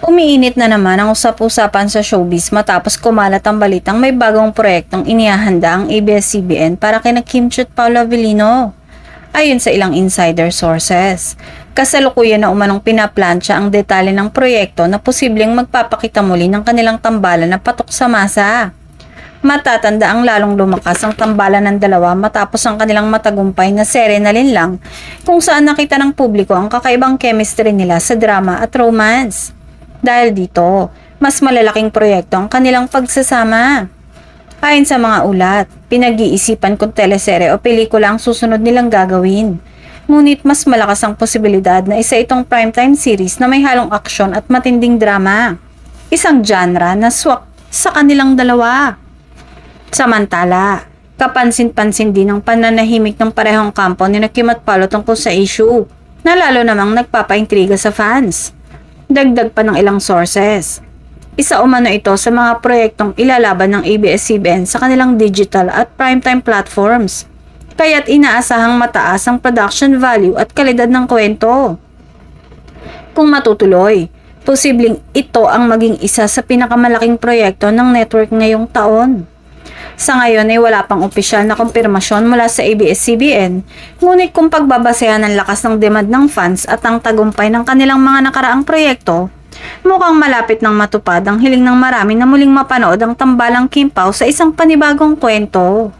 Umiinit na naman ang usap-usapan sa showbiz matapos kumalat ang balitang may bagong proyektong inihahanda ang ABS-CBN para kina Kim Chiu at Paolo Avellino. Ayon sa ilang insider sources, kasalukuyan na umanong pinaplansya ang detalye ng proyekto na posibleng magpapakita muli ng kanilang tambalan na patok sa masa. Matatanda ang lalong lumakas ang tambalan ng dalawa matapos ang kanilang matagumpay na serye na linlang kung saan nakita ng publiko ang kakaibang chemistry nila sa drama at romance. Dahil dito, mas malalaking proyekto ang kanilang pagsasama. Ayon sa mga ulat, pinag-iisipan kung teleserye o pelikula ang susunod nilang gagawin. Ngunit mas malakas ang posibilidad na isa itong primetime series na may halong aksyon at matinding drama. Isang genre na swak sa kanilang dalawa. Samantala, kapansin-pansin din ang pananahimik ng parehong kampo ni Kim at Paolo tungkol sa issue, na lalo namang nagpapaintriga sa fans. Dagdag pa ng ilang sources. Isa umano ito sa mga proyektong ilalaban ng ABS-CBN sa kanilang digital at primetime platforms. Kaya't inaasahang mataas ang production value at kalidad ng kwento. Kung matutuloy, posibleng ito ang maging isa sa pinakamalaking proyekto ng network ngayong taon. Sa ngayon ay wala pang opisyal na kumpirmasyon mula sa ABS-CBN, ngunit kung pagbabasehan ng lakas ng demand ng fans at ang tagumpay ng kanilang mga nakaraang proyekto, mukhang malapit nang matupad ang hiling ng marami na muling mapanood ang tambalang Kim Pao sa isang panibagong kwento.